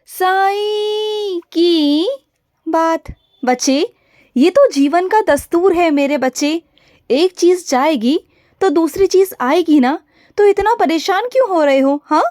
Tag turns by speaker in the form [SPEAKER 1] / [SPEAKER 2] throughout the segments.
[SPEAKER 1] साईं की बात। बच्चे, ये तो जीवन का दस्तूर है मेरे बच्चे। एक चीज़ जाएगी तो दूसरी चीज़ आएगी ना, तो इतना परेशान क्यों हो रहे हो? हाँ,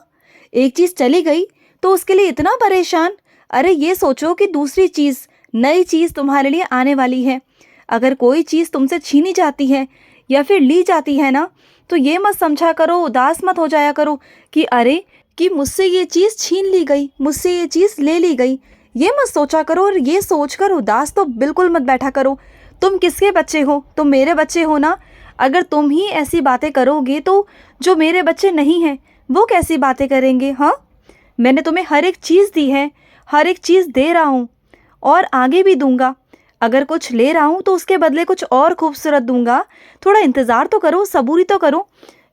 [SPEAKER 1] एक चीज़ चली गई तो उसके लिए इतना परेशान। अरे ये सोचो कि दूसरी चीज़, नई चीज़ तुम्हारे लिए आने वाली है। अगर कोई चीज़ तुमसे छीनी जाती है या फिर ली जाती है ना, तो ये मत समझा करो, उदास मत हो जाया करो कि अरे कि मुझसे ये चीज़ छीन ली गई, मुझसे ये चीज़ ले ली गई। ये मत सोचा करो और ये सोचकर उदास तो बिल्कुल मत बैठा करो। तुम किसके बच्चे हो? तुम मेरे बच्चे हो ना। अगर तुम ही ऐसी बातें करोगे तो जो मेरे बच्चे नहीं हैं वो कैसी बातें करेंगे? हाँ, मैंने तुम्हें हर एक चीज़ दी है, हर एक चीज़ दे रहा हूँ और आगे भी दूंगा। अगर कुछ ले रहा हूँ तो उसके बदले कुछ और खूबसूरत दूंगा। थोड़ा इंतज़ार तो करो, सबूरी तो करो।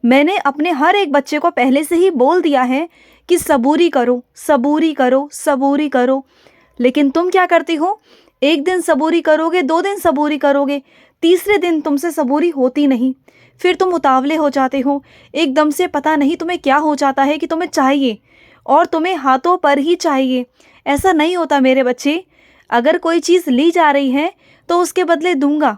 [SPEAKER 1] मैंने अपने हर एक बच्चे को पहले से ही बोल दिया है कि सबूरी करो, सबूरी करो, सबूरी करो। लेकिन तुम क्या करती हो? एक दिन सबूरी करोगे, 2 दिन सबूरी करोगे, तीसरे दिन तुमसे सबूरी होती नहीं। फिर तुम उतावले हो जाते हो। एकदम से पता नहीं तुम्हें क्या हो जाता है कि तुम्हें चाहिए और तुम्हें हाथों पर ही चाहिए। ऐसा नहीं होता मेरे बच्चे। अगर कोई चीज़ ली जा रही है तो उसके बदले दूंगा।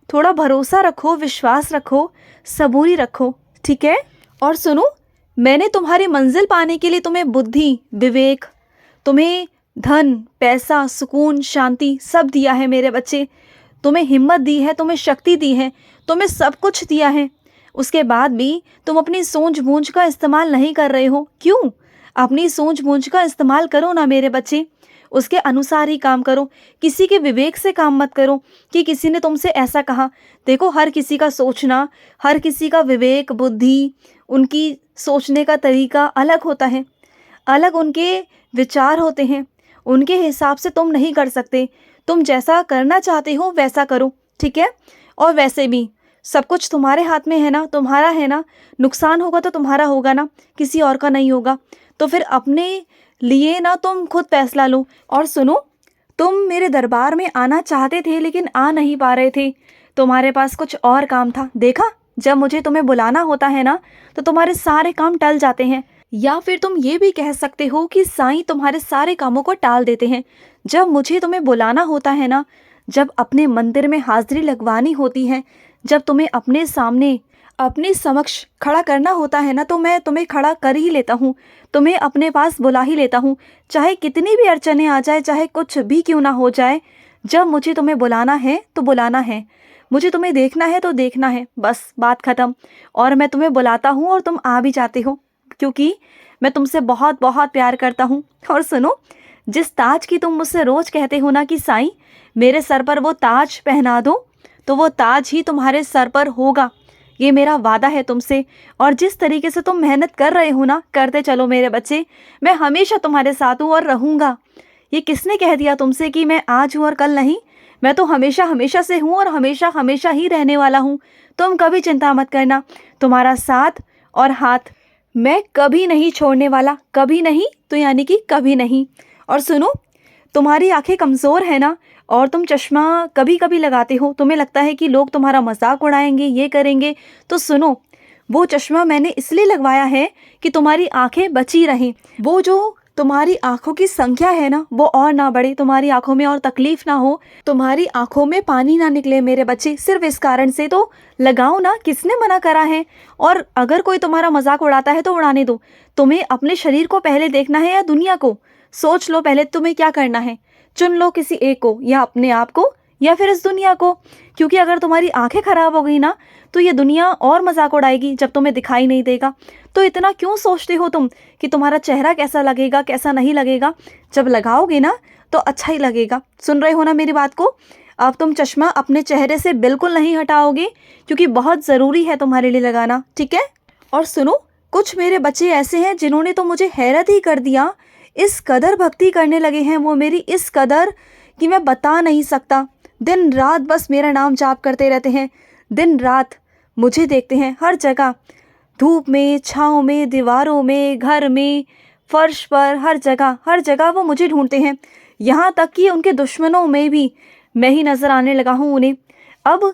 [SPEAKER 1] थोड़ा भरोसा रखो, विश्वास रखो, सबूरी रखो, ठीक है? और सुनो, मैंने तुम्हारी मंजिल पाने के लिए तुम्हें बुद्धि, विवेक, तुम्हें धन, पैसा, सुकून, शांति सब दिया है मेरे बच्चे। तुम्हें हिम्मत दी है, तुम्हें शक्ति दी है, तुम्हें सब कुछ दिया है। उसके बाद भी तुम अपनी सूझबूझ का इस्तेमाल नहीं कर रहे हो। क्यों? अपनी सूझबूझ का इस्तेमाल करो ना मेरे बच्चे। उसके अनुसार ही काम करो। किसी के विवेक से काम मत करो कि किसी ने तुमसे ऐसा कहा। देखो, हर किसी का सोचना, हर किसी का विवेक, बुद्धि, उनकी सोचने का तरीका अलग होता है। अलग उनके विचार होते हैं। उनके हिसाब से तुम नहीं कर सकते। तुम जैसा करना चाहते हो वैसा करो, ठीक है? और वैसे भी सब कुछ तुम्हारे हाथ में है ना, तुम्हारा है ना। नुकसान होगा तो तुम्हारा होगा ना, किसी और का नहीं होगा। तो फिर अपने लिए ना तुम खुद फैसला लो। और सुनो, तुम मेरे दरबार में आना चाहते थे लेकिन आ नहीं पा रहे थे। तुम्हारे पास कुछ और काम था। देखा, जब मुझे तुम्हें बुलाना होता है ना तो तुम्हारे सारे काम टल जाते हैं। या फिर तुम ये भी कह सकते हो कि साईं तुम्हारे सारे कामों को टाल देते हैं। जब मुझे तुम्हें बुलाना होता है ना, जब अपने मंदिर में हाजिरी लगवानी होती है, जब तुम्हें अपने सामने, अपने समक्ष खड़ा करना होता है ना, तो मैं तुम्हें खड़ा कर ही लेता हूँ। तुम्हें अपने पास बुला ही लेता हूँ, चाहे कितनी भी अड़चनें आ जाए, चाहे कुछ भी क्यों ना हो जाए। जब मुझे तुम्हें बुलाना है तो बुलाना है, मुझे तुम्हें देखना है तो देखना है, बस बात ख़त्म। और मैं तुम्हें बुलाता हूँ और तुम आ भी जाते हो, क्योंकि मैं तुमसे बहुत बहुत प्यार करता हूँ। और सुनो, जिस ताज की तुम मुझसे रोज़ कहते हो ना कि साईं मेरे सर पर वो ताज पहना दो, तो वो ताज ही तुम्हारे सर पर होगा। ये मेरा वादा है तुमसे। और जिस तरीके से तुम मेहनत कर रहे हो ना, करते चलो मेरे बच्चे। मैं हमेशा तुम्हारे साथ हूँ और रहूँगा। ये किसने कह दिया तुमसे कि मैं आज हूँ और कल नहीं? मैं तो हमेशा हमेशा से हूँ और हमेशा हमेशा ही रहने वाला हूँ। तुम कभी चिंता मत करना। तुम्हारा साथ और हाथ मैं कभी नहीं छोड़ने वाला। कभी नहीं तो यानी कि कभी नहीं। और सुनो, तुम्हारी आंखें कमज़ोर है ना, और तुम चश्मा कभी कभी लगाते हो। तुम्हें लगता है कि लोग तुम्हारा मजाक उड़ाएंगे, ये करेंगे। तो सुनो, वो चश्मा मैंने इसलिए लगवाया है कि तुम्हारी आंखें बची रहें। वो जो तुम्हारी आंखों की संख्या है ना, वो और ना बढ़े, तुम्हारी आंखों में और तकलीफ ना हो, तुम्हारी आंखों में पानी ना निकले मेरे बच्चे। सिर्फ इस कारण से तो लगाओ ना, किसने मना करा है? और अगर कोई तुम्हारा मजाक उड़ाता है तो उड़ाने दो। तुम्हें अपने शरीर को पहले देखना है या दुनिया को? सोच लो पहले तुम्हें क्या करना है। चुन लो किसी एक को, या अपने आप को या फिर इस दुनिया को। क्योंकि अगर तुम्हारी आंखें खराब हो गई ना, तो ये दुनिया और मजाक उड़ाएगी जब तुम्हें दिखाई नहीं देगा। तो इतना क्यों सोचते हो तुम कि तुम्हारा चेहरा कैसा लगेगा, कैसा नहीं लगेगा? जब लगाओगे ना तो अच्छा ही लगेगा। सुन रहे हो ना मेरी बात को? अब तुम चश्मा अपने चेहरे से बिल्कुल नहीं हटाओगे, क्योंकि बहुत ज़रूरी है तुम्हारे लिए लगाना, ठीक है? और सुनो, कुछ मेरे बच्चे ऐसे हैं जिन्होंने तो मुझे हैरत ही कर दिया। इस कदर भक्ति करने लगे हैं वो मेरी, इस कदर कि मैं बता नहीं सकता। दिन रात बस मेरा नाम जाप करते रहते हैं। दिन रात मुझे देखते हैं हर जगह, धूप में, छाँव में, दीवारों में, घर में, फर्श पर, हर जगह वो मुझे ढूंढते हैं। यहाँ तक कि उनके दुश्मनों में भी मैं ही नज़र आने लगा हूँ उन्हें। अब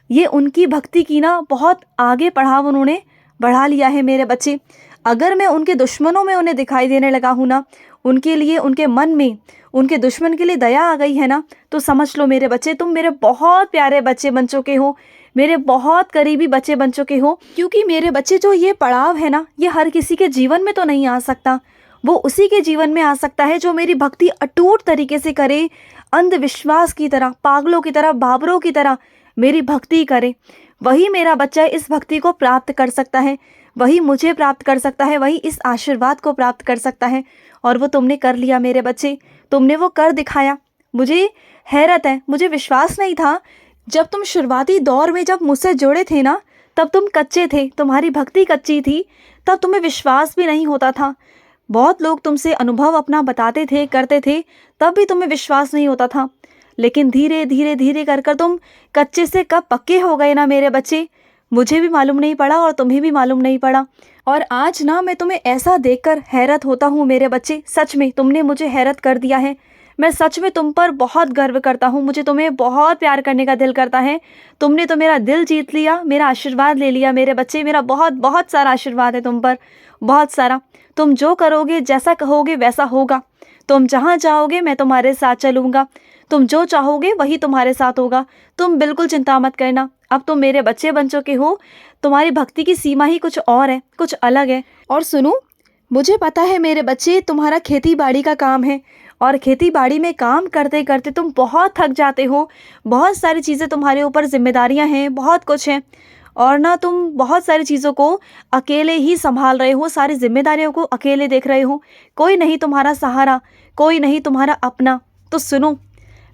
[SPEAKER 1] ये उनकी भक्ति की ना बहुत आगे पड़ाव उन्होंने बढ़ा लिया है मेरे बच्चे। अगर मैं उनके दुश्मनों में उन्हें दिखाई देने लगा हूँ ना, उनके लिए, उनके मन में उनके दुश्मन के लिए दया आ गई है ना, तो समझ लो मेरे बच्चे, तुम मेरे बहुत प्यारे बच्चे बन चुके हो, मेरे बहुत करीबी बच्चे बन चुके हो। क्योंकि मेरे बच्चे जो ये पड़ाव है ना, ये हर किसी के जीवन में तो नहीं आ सकता, वो उसी के जीवन में आ सकता है जो मेरी भक्ति अटूट तरीके से करे, अंधविश्वास की तरह, पागलों की तरह, बाबरों की तरह मेरी भक्ति करे। वही मेरा बच्चा इस भक्ति को प्राप्त कर सकता है, वही मुझे प्राप्त कर सकता है, वही इस आशीर्वाद को प्राप्त कर सकता है। और वो तुमने कर लिया मेरे बच्चे, तुमने वो कर दिखाया। मुझे हैरत है, मुझे विश्वास नहीं था। जब तुम शुरुआती दौर में जब मुझसे जुड़े थे ना, तब तुम कच्चे थे, तुम्हारी भक्ति कच्ची थी, तब तुम्हें विश्वास भी नहीं होता था। बहुत लोग तुमसे अनुभव अपना बताते थे, करते थे, तब भी तुम्हें विश्वास नहीं होता था। लेकिन धीरे धीरे धीरे कर कर तुम कच्चे से कब पक्के हो गए ना मेरे बच्चे, मुझे भी मालूम नहीं पड़ा और तुम्हें भी मालूम नहीं पड़ा। और आज ना मैं तुम्हें ऐसा देखकर हैरत होता हूँ मेरे बच्चे, सच में तुमने मुझे हैरत कर दिया है। मैं सच में तुम पर बहुत गर्व करता हूँ, मुझे तुम्हें बहुत प्यार करने का दिल करता है। तुमने तो मेरा दिल जीत लिया, मेरा आशीर्वाद ले लिया मेरे बच्चे, मेरा बहुत बहुत सारा आशीर्वाद है तुम पर, बहुत सारा। तुम जो करोगे, जैसा कहोगे वैसा होगा। तुम जहाँ जाओगे मैं तुम्हारे साथ चलूँगा, तुम जो चाहोगे वही तुम्हारे साथ होगा। तुम बिल्कुल चिंता मत करना, अब तुम मेरे बच्चे बन चुके हो। तुम्हारी भक्ति की सीमा ही कुछ और है, कुछ अलग है। और सुनो, मुझे पता है मेरे बच्चे, तुम्हारा खेती बाड़ी का काम है, और खेती बाड़ी में काम करते करते तुम बहुत थक जाते हो। बहुत सारी चीज़ें तुम्हारे ऊपर जिम्मेदारियां हैं, बहुत कुछ है, और ना तुम बहुत सारी चीज़ों को अकेले ही संभाल रहे हो, सारी जिम्मेदारियों को अकेले देख रहे हो। कोई नहीं तुम्हारा सहारा, कोई नहीं तुम्हारा अपना। तो सुनो,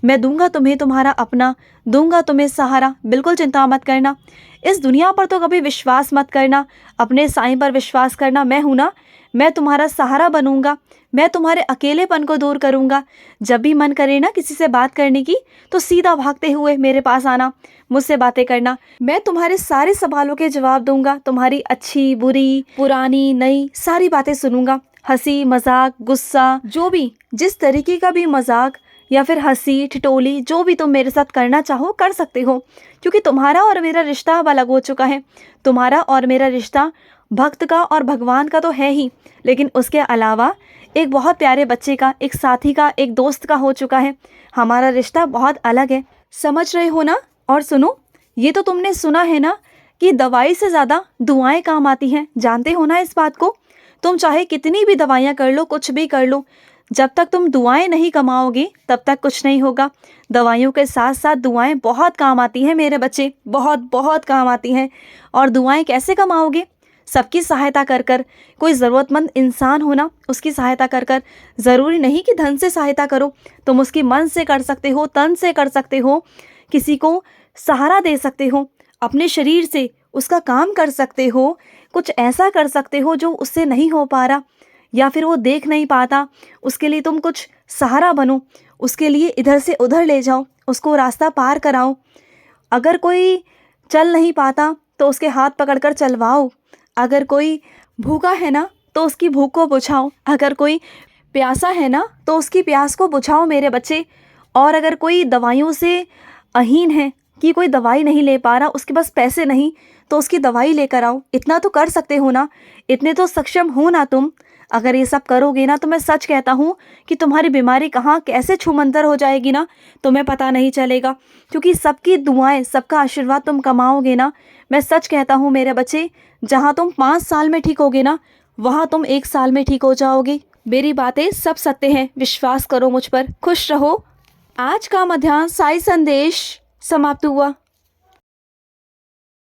[SPEAKER 1] मैं दूंगा तुम्हें तुम्हारा अपना, दूंगा तुम्हें सहारा, बिल्कुल चिंता मत करना। इस दुनिया पर तो कभी विश्वास मत करना, अपने साईं पर विश्वास करना। मैं हूँ ना, मैं तुम्हारा सहारा बनूंगा, मैं तुम्हारे अकेलेपन को दूर करूंगा। जब भी मन करे ना किसी से बात करने की, तो सीधा भागते हुए मेरे पास आना, मुझसे बातें करना। मैं तुम्हारे सारे सवालों के जवाब दूंगा, तुम्हारी अच्छी बुरी पुरानी नई सारी बातें सुनूंगा। हंसी मजाक गुस्सा, जो भी जिस तरीके का भी मजाक या फिर हंसी ठिठोली, जो भी तुम मेरे साथ करना चाहो कर सकते हो। क्योंकि तुम्हारा और मेरा रिश्ता अब अलग हो चुका है। तुम्हारा और मेरा रिश्ता भक्त का और भगवान का तो है ही, लेकिन उसके अलावा एक बहुत प्यारे बच्चे का, एक साथी का, एक दोस्त का हो चुका है। हमारा रिश्ता बहुत अलग है, समझ रहे हो ना। और सुनो, ये तो तुमने सुना है ना कि दवाई से ज़्यादा दुआएं काम आती हैं, जानते हो ना इस बात को। तुम चाहे कितनी भी दवाइयाँ कर लो, कुछ भी कर लो, जब तक तुम दुआएं नहीं कमाओगे तब तक कुछ नहीं होगा। दवाइयों के साथ साथ दुआएं बहुत काम आती हैं मेरे बच्चे, बहुत बहुत काम आती हैं। और दुआएं कैसे कमाओगे? सबकी सहायता कर कर, कोई ज़रूरतमंद इंसान हो ना, उसकी सहायता कर कर। ज़रूरी नहीं कि धन से सहायता करो, तुम उसकी मन से कर सकते हो, तन से कर सकते हो, किसी को सहारा दे सकते हो, अपने शरीर से उसका काम कर सकते हो, कुछ ऐसा कर सकते हो जो उससे नहीं हो पा रहा या फिर वो देख नहीं पाता। उसके लिए तुम कुछ सहारा बनो, उसके लिए इधर से उधर ले जाओ, उसको रास्ता पार कराओ। अगर कोई चल नहीं पाता तो उसके हाथ पकड़कर चलवाओ। अगर कोई भूखा है ना तो उसकी भूख को बुझाओ। अगर कोई प्यासा है ना तो उसकी प्यास को बुझाओ मेरे बच्चे। और अगर कोई दवाइयों से अहीन है कि कोई दवाई नहीं ले पा रहा, उसके पास पैसे नहीं, तो उसकी दवाई लेकर आओ। इतना तो कर सकते हो ना, इतने तो सक्षम हो ना तुम। अगर ये सब करोगे ना तो मैं सच कहता हूँ कि तुम्हारी बीमारी कहाँ कैसे छूमंतर हो जाएगी ना, तुम्हें पता नहीं चलेगा। क्योंकि सबकी दुआएं, सबका आशीर्वाद तुम कमाओगे ना। मैं सच कहता हूँ मेरे बच्चे, जहाँ तुम 5 साल में ठीक होगे ना, वहाँ तुम 1 साल में ठीक हो जाओगे। मेरी बातें सब सत्य हैं, विश्वास करो मुझ पर। खुश रहो। आज का मध्याह्न साई संदेश समाप्त हुआ।